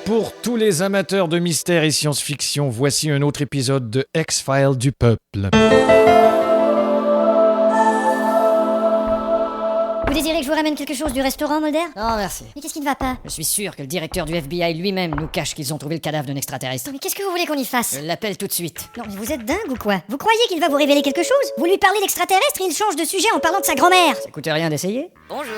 Pour tous les amateurs de mystère et science-fiction, voici un autre épisode de X-Files du peuple. Vous désirez que je vous ramène quelque chose du restaurant, Mulder? Non, merci. Mais qu'est-ce qui ne va pas? Je suis sûr que le directeur du FBI lui-même nous cache qu'ils ont trouvé le cadavre d'un extraterrestre. Non, mais qu'est-ce que vous voulez qu'on y fasse? Je l'appelle tout de suite. Non, mais vous êtes dingue ou quoi? Vous croyez qu'il va vous révéler quelque chose? Vous lui parlez d'extraterrestre et il change de sujet en parlant de sa grand-mère. Ça coûte rien d'essayer? Bonjour,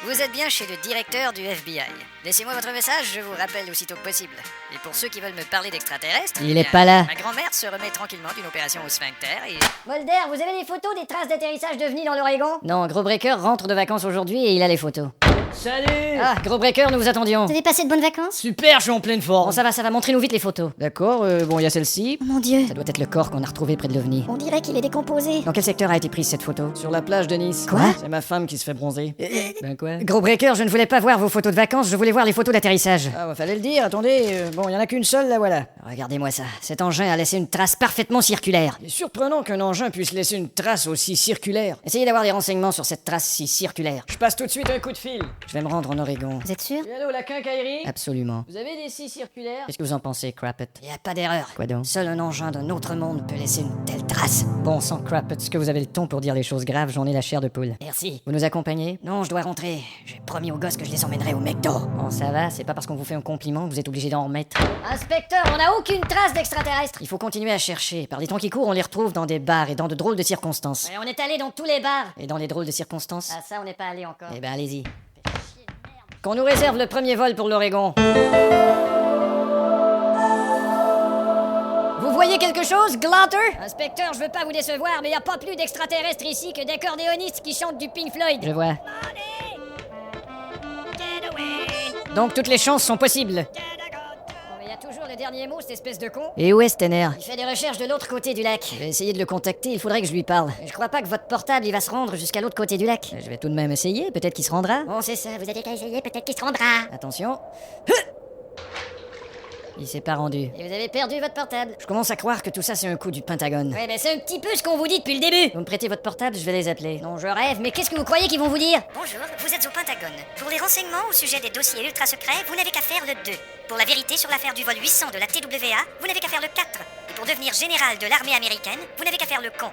vous êtes bien chez le directeur du FBI. Laissez-moi votre message, je vous rappelle aussitôt que possible. Et pour ceux qui veulent me parler d'extraterrestres... Il est pas là. Ma grand-mère se remet tranquillement d'une opération au sphincter et... Mulder, vous avez des photos des traces d'atterrissage d'OVNI dans l'Oregon? Non, Gros Breaker rentre de vacances aujourd'hui et il a les photos. Salut! Ah, Gros Breaker, nous vous attendions. Vous avez passé de bonnes vacances? Super, je suis en pleine forme. Bon, ça va, montrez-nous vite les photos. D'accord, bon, il y a celle-ci. Oh mon Dieu, Ça doit être le corps qu'on a retrouvé près de l'OVNI. on dirait qu'il est décomposé. Dans quel secteur a été prise cette photo? Sur la plage de Nice. Quoi? C'est ma femme qui se fait bronzer. Ben quoi? Gros Breaker, je ne voulais pas voir vos photos de vacances, je voulais voir les photos d'atterrissage. Ah, bah, fallait le dire, attendez. Bon, il y en a qu'une seule, là, voilà. Regardez-moi ça. Cet engin a laissé une trace parfaitement circulaire. Il est surprenant qu'un engin puisse laisser une trace aussi circulaire. Essayez d'avoir des renseignements sur cette trace si circulaire. Je passe tout de suite un coup de fil. Je vais me rendre en Oregon. Vous êtes sûr? Oui, allô, la quincaillerie? Absolument. Vous avez des scies circulaires? Qu'est-ce que vous en pensez, Crappet? Y a pas d'erreur. Quoi donc? Seul un engin d'un autre monde peut laisser une telle trace. Bon sang, Crappet, est-ce que vous avez le ton pour dire les choses graves? J'en ai la chair de poule. Merci. Vous nous accompagnez? Non, je dois rentrer. J'ai promis aux gosses que je les emmènerai au McDo. Bon, ça va, c'est pas parce qu'on vous fait un compliment que vous êtes obligé d'en remettre. Inspecteur, on n'a aucune trace d'extraterrestre. Il faut continuer à chercher. Par les temps qui courent, on les retrouve dans des bars et dans de drôles de circonstances. Ouais, on est allé dans tous les bars. Et dans les drôles de circonstances? Ah, ça, on n'est pas allé encore. Eh ben, allez-y. Qu'on nous réserve le premier vol pour l'Oregon. Vous voyez quelque chose, Glotter? Inspecteur, je veux pas vous décevoir, mais y a pas plus d'extraterrestres ici que d'accordéonistes qui chantent du Pink Floyd. Je vois. Donc toutes les chances sont possibles. Oh, mais y a toujours le dernier mot, cette espèce de con. Et où est Stenner? Il fait des recherches de l'autre côté du lac. Je vais essayer de le contacter, il faudrait que je lui parle. Je crois pas que votre portable, il va se rendre jusqu'à l'autre côté du lac. Je vais tout de même essayer, peut-être qu'il se rendra. Bon, c'est ça, vous avez qu'à essayer, peut-être qu'il se rendra. Attention. Il s'est pas rendu. Et vous avez perdu votre portable. Je commence à croire que tout ça c'est un coup du Pentagone. Ouais, ben c'est un petit peu ce qu'on vous dit depuis le début. Vous me prêtez votre portable, je vais les appeler. Non, je rêve, mais qu'est-ce que vous croyez qu'ils vont vous dire? Bonjour, vous êtes au Pentagone. Pour les renseignements au sujet des dossiers ultra secrets, vous n'avez qu'à faire le 2. Pour la vérité sur l'affaire du vol 800 de la TWA, vous n'avez qu'à faire le 4. Et pour devenir général de l'armée américaine, vous n'avez qu'à faire le con.